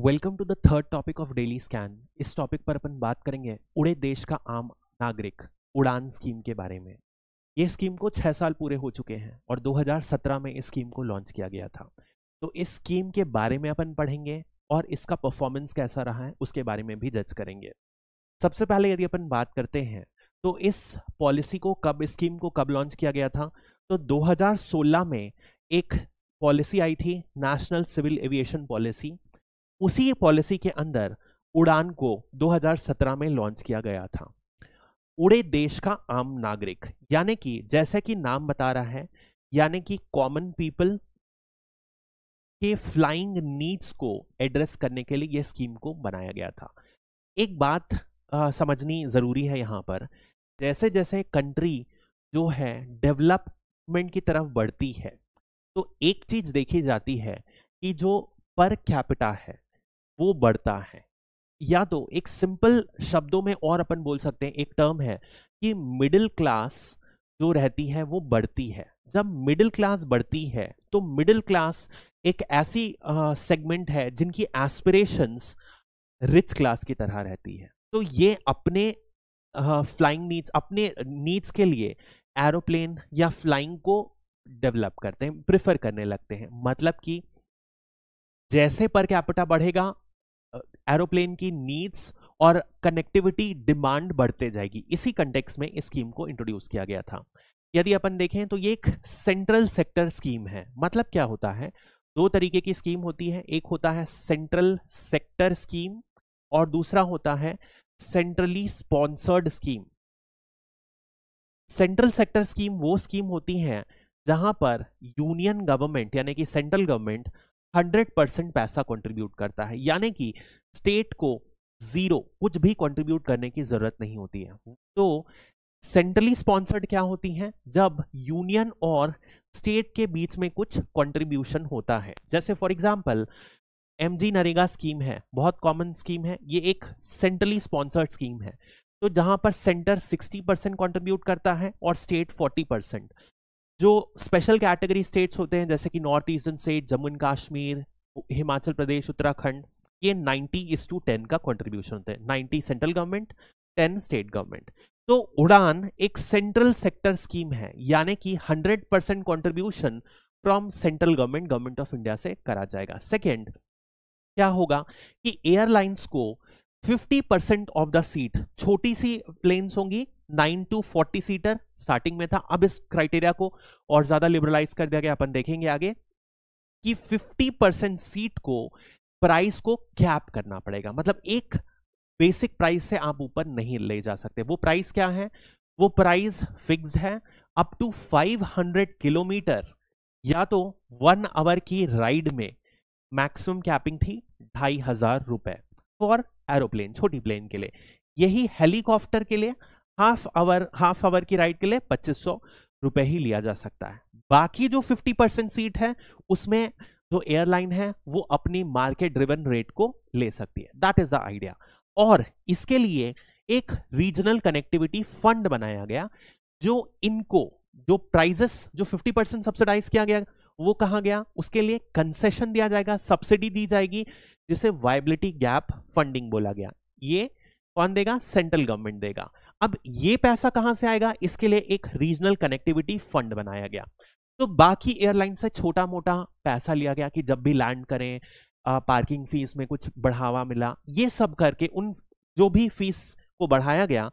Welcome to the third topic of daily scan. इस topic पर अपन बात करेंगे उड़े देश का आम नागरिक उड़ान स्कीम के बारे में। ये स्कीम को 6 साल पूरे हो चुके हैं और 2017 में इस स्कीम को लॉन्च किया गया था। तो इस स्कीम के बारे में अपन पढ़ेंगे और इसका परफॉर्मेंस कैसा रहा है उसके बारे में भी जज करेंगे। सबसे पहले यदि अपन बात करते हैं तो इस पॉलिसी को कब, इस स्कीम को कब लॉन्च किया गया था, तो 2016 में एक पॉलिसी आई थी, नेशनल सिविल एविएशन पॉलिसी। उसी पॉलिसी के अंदर उड़ान को 2017 में लॉन्च किया गया था। उड़े देश का आम नागरिक यानी कि जैसे कि नाम बता रहा है, यानी कि कॉमन पीपल के फ्लाइंग नीड्स को एड्रेस करने के लिए यह स्कीम को बनाया गया था। एक बात समझनी जरूरी है यहाँ पर, जैसे जैसे कंट्री जो है डेवलपमेंट की तरफ बढ़ती है तो एक चीज देखी जाती है कि जो पर कैपिटा है वो बढ़ता है, या तो एक सिंपल शब्दों में और अपन बोल सकते हैं, एक टर्म है कि मिडिल क्लास जो रहती है वो बढ़ती है। जब मिडिल क्लास बढ़ती है तो मिडिल क्लास एक ऐसी सेगमेंट है जिनकी एस्पिरेशंस रिच क्लास की तरह रहती है। तो ये अपने फ्लाइंग नीड्स, अपने नीड्स के लिए एरोप्लेन या फ्लाइंग को डेवलप करते हैं, प्रिफर करने लगते हैं। मतलब कि जैसे पर कैपिटा बढ़ेगा एरोप्लेन की नीड्स और कनेक्टिविटी डिमांड बढ़ते जाएगी। इसी कंटेक्स्ट में इस स्कीम को इंट्रोड्यूस किया गया था। यदि अपन देखें तो ये एक सेंट्रल सेक्टर स्कीम है। मतलब क्या होता है, दो तरीके की स्कीम होती है, एक होता है सेंट्रल सेक्टर स्कीम और दूसरा होता है centrally sponsored scheme. Central sector scheme वो स्कीम होती है जहां पर यूनियन गवर्नमेंट यानी कि सेंट्रल गवर्नमेंट 100% पैसा कंट्रीब्यूट करता है, यानी कि स्टेट को जीरो कुछ भी कंट्रीब्यूट करने की जरूरत नहीं होती है। तो सेंट्रली स्पॉन्सर्ड क्या होती है, जब यूनियन और स्टेट के बीच में कुछ कंट्रीब्यूशन होता है। जैसे for example MG NREGA scheme है, बहुत कॉमन स्कीम है, ये एक सेंट्रली स्पॉन्सर्ड स्कीम है। तो जहां पर सेंटर 60% कंट्रीब्यूट करता है और स्टेट 40%। जो स्पेशल कैटेगरी स्टेट्स होते हैं जैसे कि north eastern state, Jammu and Kashmir, Himachal Pradesh, Uttarakhand, ये 90:10 का कंट्रीब्यूशन होता है। 90 सेंट्रल गवर्नमेंट, 10 स्टेट गवर्नमेंट। तो उड़ान एक सेंट्रल सेक्टर स्कीम है, यानी कि 100% contribution from central government, government of India से करा जाएगा। सेकेंड क्या होगा कि एयरलाइंस को 50% ऑफ द सीट, छोटी सी प्लेन्स होंगी 9 to 40 सीटर स्टार्टिंग में था, अब इस क्राइटेरिया को और ज्यादा लिबरलाइज कर दिया गया। अपन देखेंगे आगे कि 50% सीट को प्राइस को कैप करना पड़ेगा। मतलब एक बेसिक प्राइस से आप ऊपर नहीं ले जा सकते। वो प्राइस क्या है, वो प्राइस फिक्स्ड है। अप टू 500 किलोमीटर या तो 1 आवर की राइड में मैक्सिमम कैपिंग थी 2500 रुपए फॉर एरोप्लेन, छोटी प्लेन के लिए। यही हेलीकॉप्टर के लिए हाफ आवर की राइड के लिए 2500 रुपए ही लिया जा सकता है। बाकी जो 50% सीट है उसमें जो एयरलाइन है वो अपनी मार्केट ड्रिवन रेट को ले सकती है। That is the idea. और इसके लिए एक रीजनल कनेक्टिविटी फंड बनाया गया, जो इनको जो प्राइजेस जो 50% सब्सिडाइज किया गया वो कहा गया, उसके लिए कंसेशन दिया जाएगा, सब्सिडी दी जाएगी, जिसे वायबिलिटी गैप फंडिंग बोला गया। ये कौन देगा, सेंट्रल गवर्नमेंट देगा। अब ये पैसा कहां से आएगा, इसके लिए एक रीजनल कनेक्टिविटी फंड बनाया गया। तो बाकी एयरलाइन से छोटा मोटा पैसा लिया गया कि जब भी लैंड करें पार्किंग फीस में कुछ बढ़ावा मिला, ये सब करके उन जो भी फीस को बढ़ाया गया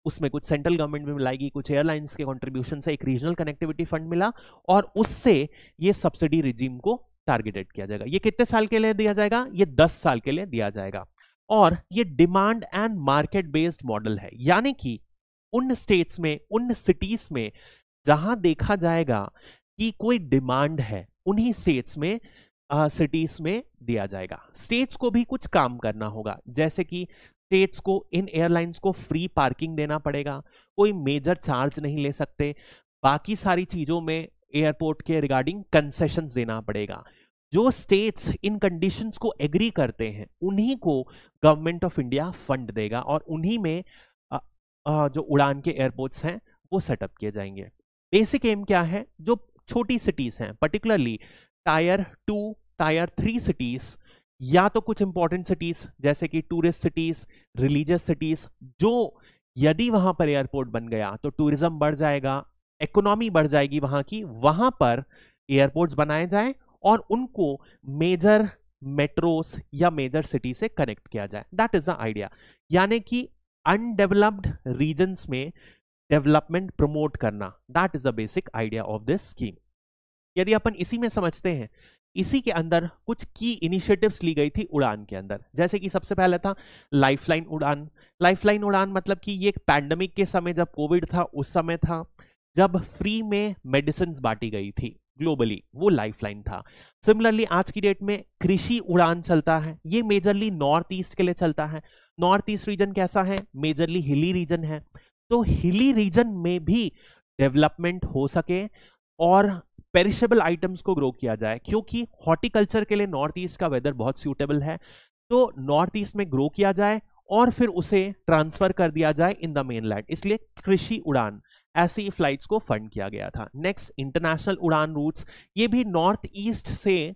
उसमें कुछ सेंट्रल गवर्नमेंट में मिलाएगी, कुछ एयरलाइंस के कंट्रीब्यूशन से एक रीजनल कनेक्टिविटी फंड मिला और उससे ये सब्सिडी रिजीम को टारगेटेड किया जाएगा। ये कितने साल के लिए दिया जाएगा, ये 10 साल के लिए दिया जाएगा। और ये demand and market based model है, यानी कि उन स्टेट्स में, उन सिटीज में जहां देखा जाएगा कि कोई डिमांड है, उन्हीं स्टेट्स में सिटीज में दिया जाएगा। स्टेट्स को भी कुछ काम करना होगा, जैसे कि स्टेट्स को इन एयरलाइंस को फ्री पार्किंग देना पड़ेगा, कोई मेजर चार्ज नहीं ले सकते, बाकी सारी चीजों में एयरपोर्ट के रिगार्डिंग कंसेशंस देना पड़ेगा। जो स्टेट्स इन कंडीशंस को एग्री करते हैं उन्हीं को गवर्नमेंट ऑफ इंडिया फंड देगा और उन्हीं में जो उड़ान के एयरपोर्ट्स हैं वो सेटअप किए जाएंगे। बेसिक एम क्या है, जो छोटी सिटीज हैं पर्टिकुलरली टायर 2 टायर 3 सिटीज, या तो कुछ इंपॉर्टेंट सिटीज जैसे कि टूरिस्ट सिटीज, रिलीजियस सिटीज, जो यदि वहां पर एयरपोर्ट बन गया तो टूरिज्म बढ़ जाएगा, इकोनॉमी बढ़ जाएगी वहां की, वहां पर एयरपोर्ट्स बनाए जाए और उनको मेजर मेट्रोस या मेजर सिटी से कनेक्ट किया जाए। That is the idea. यानी कि अनडेवलप्ड रीजन्स में डेवलपमेंट प्रमोट करना, that is the basic idea of this scheme. यदि अपन इसी में समझते हैं, इसी के अंदर कुछ की इनिशिएटिव्स ली गई थी उड़ान के अंदर, जैसे कि सबसे पहले था लाइफलाइन उड़ान। लाइफलाइन उड़ान मतलब कि ये एक पैंडेमिक के समय जब कोविड था उस समय था, जब फ्री में मेडिसिन बांटी गई थी ग्लोबली, वो लाइफलाइन था। सिमिलरली आज की डेट में कृषि उड़ान चलता है, ये मेजरली नॉर्थ ईस्ट के लिए चलता है। नॉर्थ ईस्ट रीजन कैसा है? मेजरली हिली रीजन है। तो हिली रीजन में भी डेवलपमेंट हो सके और पेरिशेबल आइटम्स को ग्रो किया जाए, क्योंकि हॉर्टिकल्चर के लिए नॉर्थ ईस्ट का वेदर बहुत सूटेबल है। तो नॉर्थ ईस्ट में ग्रो किया जाए और फिर उसे ट्रांसफर कर दिया जाए इन द मेनलैंड, इसलिए कृषि उड़ान, ऐसी फ्लाइट्स को फंड किया गया था। नेक्स्ट, इंटरनेशनल उड़ान रूट्स, ये भी नॉर्थ ईस्ट से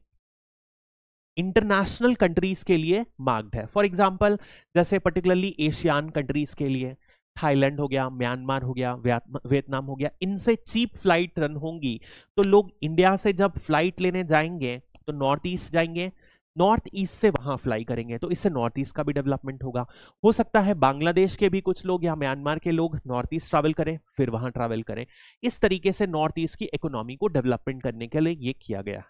इंटरनेशनल कंट्रीज के लिए मार्क्ड है। फॉर एग्जांपल जैसे पर्टिकुलरली एशियान कंट्रीज के लिए थाईलैंड हो गया, म्यांमार हो गया, वियतनाम हो गया, इनसे चीप फ्लाइट रन होंगी तो लोग इंडिया से जब फ्लाइट लेने जाएंगे तो नॉर्थ ईस्ट जाएंगे, नॉर्थ ईस्ट से वहां फ्लाई करेंगे, तो इससे नॉर्थ ईस्ट का भी डेवलपमेंट होगा। हो सकता है बांग्लादेश के भी कुछ लोग या म्यांमार के लोग नॉर्थ ईस्ट ट्रैवल करें फिर वहां ट्रैवल करें। इस तरीके से नॉर्थ ईस्ट की इकोनॉमी को डेवलपमेंट करने के लिए ये किया गया।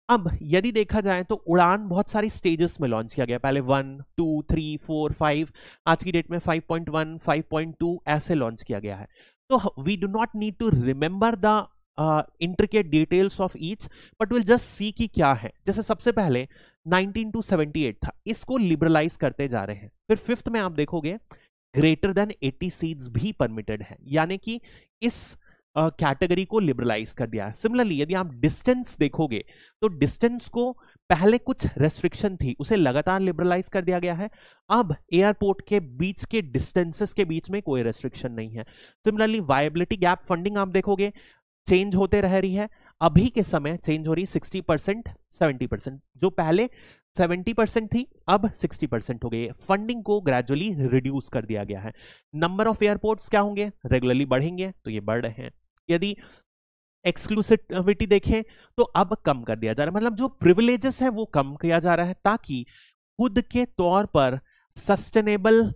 अब यदि देखा जाए तो उड़ान बहुत सारी स्टेजेस में लॉन्च किया गया, पहले 1, 2, 3, 4, 5, आज की डेट में 5.1, 5.2 ऐसे लॉन्च किया गया है। तो we do not need to remember the intricate details of each, but will just see कि क्या है। जैसे सबसे पहले 1978 था, इसको लिबरलाइज करते जा रहे हैं। फिर फिफ्थ में आप देखोगे ग्रेटर देन 80 सीट्स भी परमिटेड है, यानी कि इस कैटेगरी को लिबरलाइज कर दिया है। सिमिलरली यदि आप डिस्टेंस देखोगे तो डिस्टेंस को पहले कुछ रेस्ट्रिक्शन थी, उसे लगातार लिबरलाइज कर दिया गया है। अब एयरपोर्ट के बीच के डिस्टेंसेस के बीच में कोई रेस्ट्रिक्शन नहीं है। सिमिलरली वायबिलिटी गैप फंडिंग आप देखोगे चेंज होते रह रही है, अभी के समय चेंज हो रही 60%, 70%, जो पहले 70% थी अब 60% हो गई है। फंडिंग को ग्रेजुअली रिड्यूस कर दिया गया है। नंबर ऑफ एयरपोर्ट्स क्या होंगे? रेगुलरली बढ़ेंगे, तो ये बढ़ रहे हैं। यदि एक्सक्लूसिविटी देखें तो अब कम कर दिया जा रहा है, मतलब जो प्रिविलेजेस है वो कम किया जा रहा है ताकि खुद के तौर पर सस्टेनेबल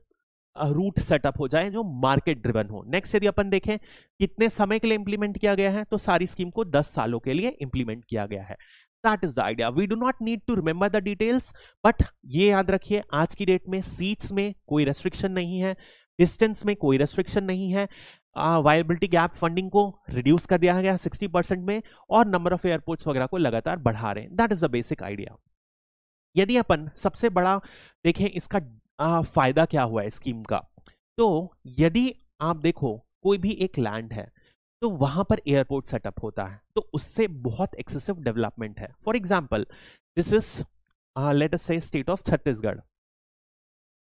रूट सेटअप हो जाए जो मार्केट ड्रिवन हो। नेक्स्ट यदि अपन देखें कितने समय के लिए इंप्लीमेंट किया गया है, तो सारी स्कीम को 10 सालों के लिए इंप्लीमेंट किया गया है। That is the idea. We do not need to remember the details, but ये याद रखिए आज की डेट में सीट्स में कोई रेस्ट्रिक्शन नहीं है, डिस्टेंस में कोई रेस्ट्रिक्शन नहीं है, वायबिलिटी गैप फंडिंग को रिड्यूस कर दिया गया 60% में, और नंबर ऑफ एयरपोर्ट्स वगैरह को लगातार बढ़ा रहे हैं। That is the basic idea. यदि अपन सबसे बड़ा देखें इसका फायदा क्या हुआ है स्कीम का, तो यदि आप देखो कोई भी एक लैंड है तो वहां पर एयरपोर्ट सेटअप होता है, तो उससे बहुत एक्सेसिव डेवलपमेंट है। For example this is let us से स्टेट ऑफ छत्तीसगढ़।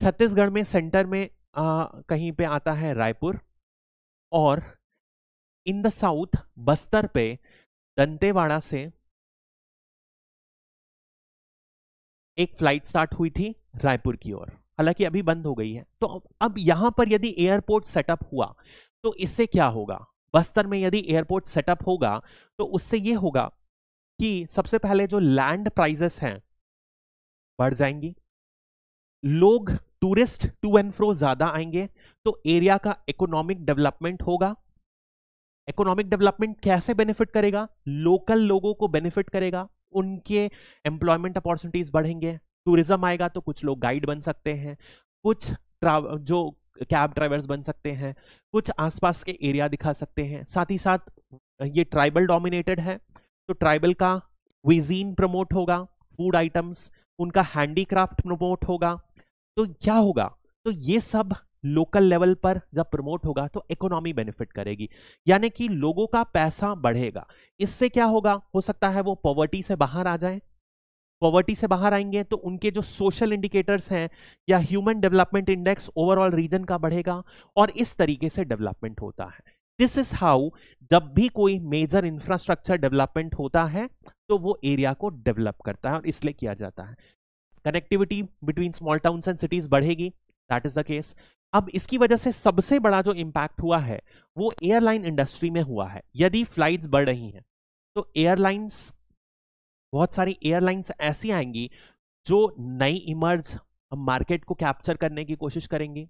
छत्तीसगढ़ में सेंटर में कहीं पे आता है रायपुर, और इन द साउथ बस्तर पे दंतेवाड़ा से एक फ्लाइट स्टार्ट हुई थी रायपुर की ओर, हालांकि अभी बंद हो गई है। तो अब यहां पर यदि एयरपोर्ट सेटअप हुआ तो इससे क्या होगा? बस्तर में यदि एयरपोर्ट सेटअप होगा तो उससे यह होगा कि सबसे पहले जो लैंड प्राइसेस हैं बढ़ जाएंगी, लोग टूरिस्ट टू एंड फ्रो ज्यादा आएंगे, तो एरिया का इकोनॉमिक डेवलपमेंट होगा। इकोनॉमिक डेवलपमेंट कैसे बेनिफिट करेगा? लोकल लोगों को बेनिफिट करेगा, उनके एम्प्लॉयमेंट अपॉर्चुनिटीज बढ़ेंगे, टूरिज्म आएगा तो कुछ लोग गाइड बन सकते हैं, कुछ जो कैब ड्राइवर्स बन सकते हैं, कुछ आसपास के एरिया दिखा सकते हैं। साथ ही साथ ये ट्राइबल डोमिनेटेड है तो ट्राइबल का क्विजीन प्रमोट होगा, फूड आइटम्स, उनका हैंडीक्राफ्ट प्रमोट होगा। तो क्या होगा? तो ये सब लोकल लेवल पर जब प्रमोट होगा तो इकोनॉमी बेनिफिट करेगी, यानी कि लोगों का पैसा बढ़ेगा। इससे क्या होगा? हो सकता है वो पॉवर्टी से बाहर आ जाए, पॉवर्टी से बाहर आएंगे तो उनके जो सोशल इंडिकेटर्स हैं या human development index overall region का बढ़ेगा, और इस तरीके से डेवलपमेंट होता है। दिस इज हाउ जब भी कोई मेजर इंफ्रास्ट्रक्चर डेवलपमेंट होता है तो वो एरिया को डेवलप करता है, और इसलिए किया जाता है। Connectivity between small towns and cities बढ़ेगी, दैट इज द केस। अब इसकी वजह से सबसे बड़ा जो इंपैक्ट हुआ है वो एयरलाइन इंडस्ट्री में हुआ है। यदि फ्लाइट्स बढ़ रही हैं तो एयरलाइंस, बहुत सारी एयरलाइंस ऐसी आएंगी जो नई इमर्ज मार्केट को कैप्चर करने की कोशिश करेंगी।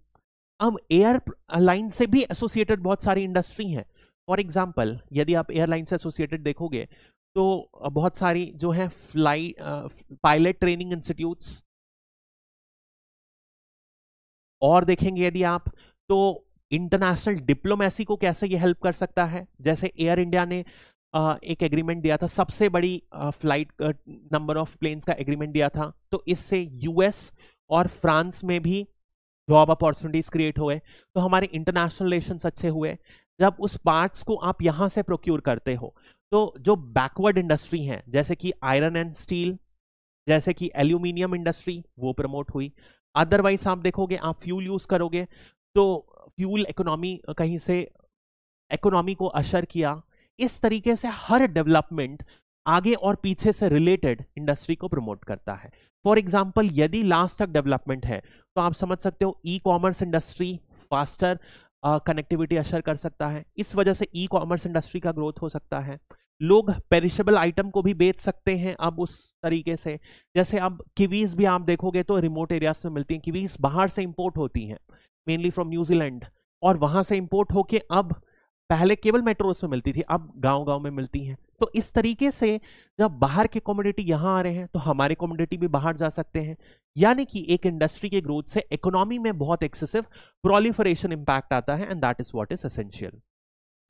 अब एयरलाइन से भी एसोसिएटेड बहुत सारी इंडस्ट्री हैं। फॉर एग्जाम्पल यदि आप एयरलाइन से एसोसिएटेड देखोगे तो बहुत सारी जो है पायलट ट्रेनिंग इंस्टीट्यूट्स, और देखेंगे यदि आप तो इंटरनेशनल डिप्लोमेसी को कैसे ये हेल्प कर सकता है। जैसे एयर इंडिया ने एक एग्रीमेंट दिया था, सबसे बड़ी फ्लाइट नंबर ऑफ प्लेन्स का एग्रीमेंट दिया था, तो इससे यूएस और फ्रांस में भी जॉब अपॉर्चुनिटीज क्रिएट हुए, तो हमारे इंटरनेशनल रिलेशंस अच्छे हुए। जब उस पार्ट्स को आप यहां से प्रोक्योर करते हो तो जो बैकवर्ड इंडस्ट्री हैं जैसे कि आयरन एंड स्टील, जैसे कि एल्यूमिनियम इंडस्ट्री, वो प्रमोट हुई। अदरवाइज आप देखोगे, आप फ्यूल यूज करोगे तो फ्यूल इकोनॉमी कहीं से इकोनॉमी को अशर किया। इस तरीके से हर डेवलपमेंट आगे और पीछे से रिलेटेड इंडस्ट्री को प्रमोट करता है। फॉर एग्जाम्पल यदि लास्ट तक डेवलपमेंट है तो आप समझ सकते हो e commerce industry faster connectivity usher कर सकता है, इस वजह से ई कॉमर्स इंडस्ट्री का ग्रोथ हो सकता है। लोग पेरिशेबल आइटम को भी बेच सकते हैं अब उस तरीके से, जैसे अब किवीज भी आप देखोगे तो रिमोट एरियाज में मिलती हैं। किवीज बाहर से इंपोर्ट होती हैं, मेनली फ्रॉम न्यूजीलैंड, और वहां से इंपोर्ट होके अब, पहले केवल मेट्रोस में मिलती थी, अब गांव गांव में मिलती हैं। तो इस तरीके से जब बाहर के कमोडिटी यहां आ रहे हैं तो हमारे कमोडिटी भी बाहर जा सकते हैं, यानी कि एक इंडस्ट्री के ग्रोथ से इकोनॉमी में बहुत एक्सेसिव प्रोलिफरेशन इंपैक्ट आता है, and that is what is essential.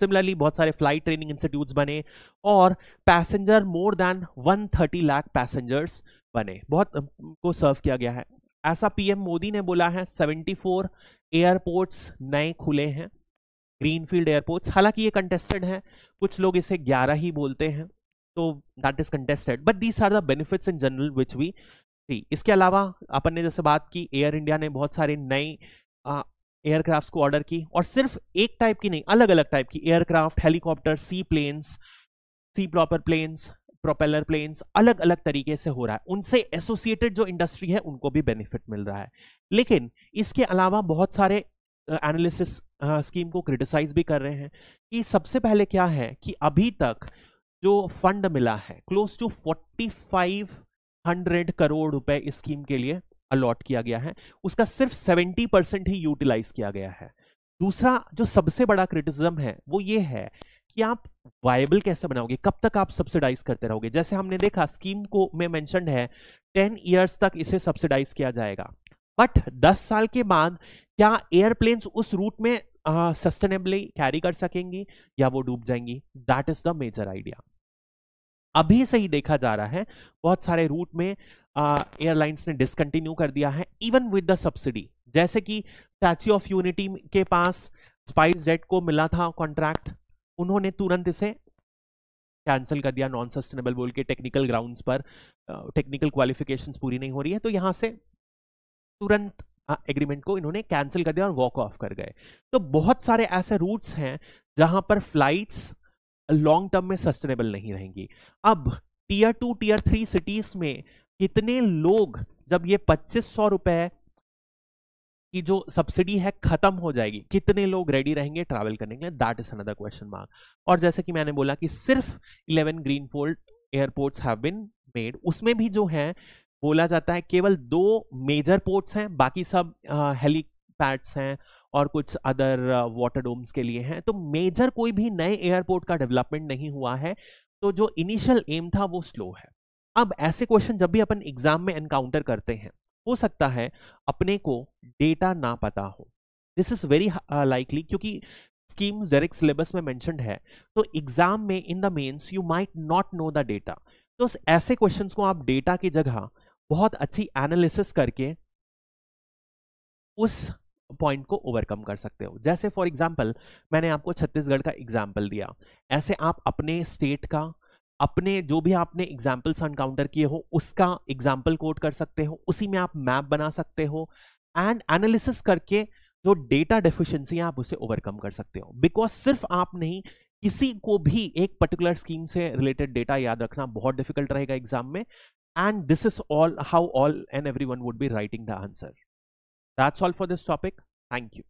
Similarly बहुत सारे फ्लाइट ट्रेनिंग इंस्टीट्यूट्स बने और passenger more than 130 lakh passengers बने, बहुत को सर्व किया गया है। ऐसा पीएम मोदी ने बोला है 74 एयरपोर्ट्स नए खुले हैं, ग्रीनफील्ड एयरपोर्ट्स। हालांकि ये कंटेस्टेड है, कुछ लोग इसे 11 ही बोलते हैं, तो that is contested, but these are the benefits in general which we see. इसके अलावा अपन ने जैसे बात की, एयर इंडिया ने बहुत सारे नए एयरक्राफ्ट को ऑर्डर की, और सिर्फ एक टाइप की नहीं, अलग अलग टाइप की एयरक्राफ्ट, हेलीकॉप्टर, सी प्लेन्स, सी प्रॉपर प्लेन्स, प्रोपेलर प्लेन्स, अलग अलग तरीके से हो रहा है। उनसे एसोसिएटेड जो इंडस्ट्री है उनको भी बेनिफिट मिल रहा है। लेकिन इसके अलावा बहुत सारे एनालिसिस स्कीम को क्रिटिसाइज भी कर रहे हैं कि सबसे पहले क्या है कि अभी तक जो फंड मिला है क्लोज टू 4500 करोड़ रुपए इस स्कीम के लिए अलॉट किया गया है, उसका सिर्फ 70% ही यूटिलाइज किया गया है। दूसरा जो सबसे बड़ा क्रिटिसिज्म है वो ये है कि आप वायबल कैसे बनाओगे, कब तक आप सब्सिडाइज करते रहोगे। जैसे हमने देखा स्कीम को में मेंशन्ड है 10 इयर्स तक इसे सब्सिडाइज किया जाएगा, बट 10 साल के बाद क्या एयरप्लेन्स उस रूट में सस्टेनेबली कैरी कर सकेंगी या वो डूब जाएंगी? That is the major idea. अभी से ही देखा जा रहा है बहुत सारे रूट में एयरलाइंस ने डिसकंटिन्यू कर दिया है इवन विद द सब्सिडी। जैसे कि स्टैच्यू ऑफ यूनिटी के पास स्पाइस जेट को मिला था कॉन्ट्रैक्ट, उन्होंने तुरंत इसे कैंसिल कर दिया नॉन सस्टेनेबल बोल के, टेक्निकल ग्राउंड्स पर, टेक्निकल क्वालिफिकेशंस पूरी नहीं हो रही है, तो यहां से तुरंत एग्रीमेंट को इन्होंने कैंसिल कर दिया और वॉक ऑफ कर गए। तो बहुत सारे ऐसे रूट्स हैं जहां पर फ्लाइट्स लॉन्ग टर्म में सस्टेनेबल नहीं रहेंगी। अब टीयर 2 टीयर 3 सिटीज में कितने लोग, जब ये 2500 रुपए की जो सब्सिडी है खत्म हो जाएगी, कितने लोग रेडी रहेंगे ट्रैवल करने के लिए? That is another question mark. और जैसे कि मैंने बोला कि सिर्फ 11 greenfield airports have been made, उसमें भी जो है बोला जाता है केवल 2 मेजर पोर्ट्स हैं, बाकी सब हेलीपैड्स हैं और कुछ अदर वाटर डोम्स के लिए हैं। तो मेजर कोई भी नए एयरपोर्ट का डेवलपमेंट नहीं हुआ है, तो जो इनिशियल एम था वो स्लो है। अब ऐसे क्वेश्चन जब भी अपन एग्जाम में एनकाउंटर करते हैं, हो सकता है अपने को डेटा ना पता हो, दिस इज वेरी लाइकली, क्योंकि स्कीम्स डायरेक्ट सिलेबस में मेंशन्ड है, तो एग्जाम में in the mains you might not know the data. तो ऐसे क्वेश्चंस को आप डेटा की जगह बहुत अच्छी एनालिसिस करके उस पॉइंट को ओवरकम कर सकते हो। जैसे फॉर एग्जांपल मैंने आपको छत्तीसगढ़ का एग्जांपल दिया, ऐसे आप अपने स्टेट का, अपने जो भी आपने एग्जाम्पल्स एनकाउंटर किए हो उसका एग्जाम्पल कोड कर सकते हो, उसी में आप मैप बना सकते हो एंड एनालिसिस करके जो डेटा डेफिशिएंसी है आप उसे ओवरकम कर सकते हो। बिकॉज सिर्फ आप नहीं, किसी को भी एक पर्टिकुलर स्कीम से रिलेटेड डेटा याद रखना बहुत डिफिकल्ट रहेगा एग्जाम में, and this is all how all and everyone would be writing the answer. That's all for this topic. Thank you.